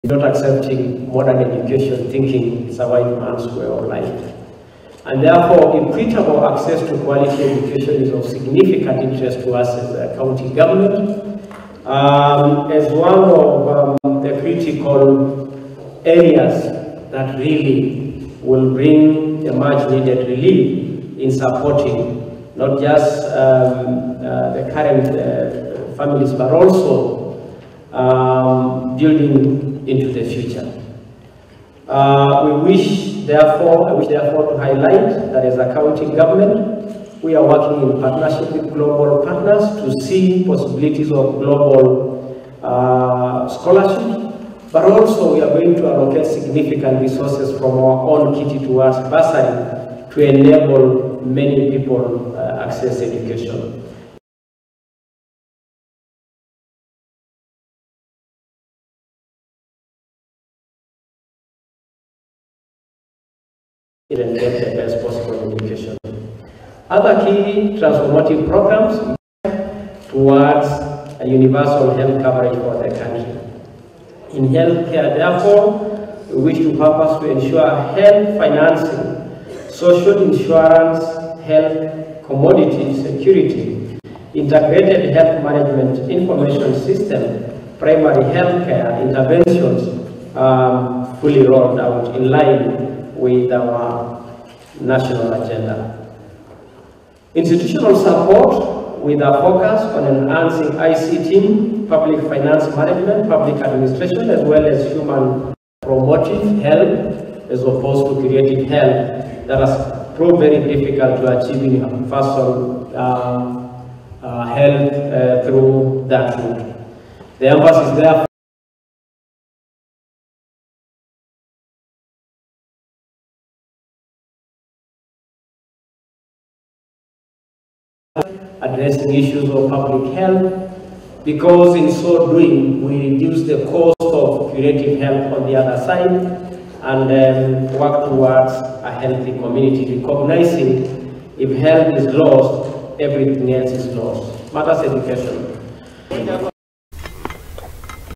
not accepting modern education, thinking it's a white man's way of life. And therefore, equitable access to quality education is of significant interest to us as a county government. As one of the critical areas that really will bring a much needed relief in supporting not just the current families, but also building into the future. I wish therefore to highlight that as a county government, we are working in partnership with global partners to see possibilities of global scholarship, but also we are going to allocate significant resources from our own kitty towards bursary to enable many people access education. And get the best possible education. Other key transformative programs towards a universal health coverage for the country. In healthcare, therefore, we wish to purpose to ensure health financing, social insurance, health commodity security, integrated health management information system, primary healthcare interventions fully rolled out in line with our national agenda. Institutional support with a focus on enhancing ICT, public finance management, public administration, as well as human promotive health, as opposed to creative health that has proved very difficult to achieve in universal health through that route. The emphasis there addressing issues of public health, because in so doing we reduce the cost of curative health on the other side and work towards a healthy community, recognizing if health is lost, everything else is lost. Matters education.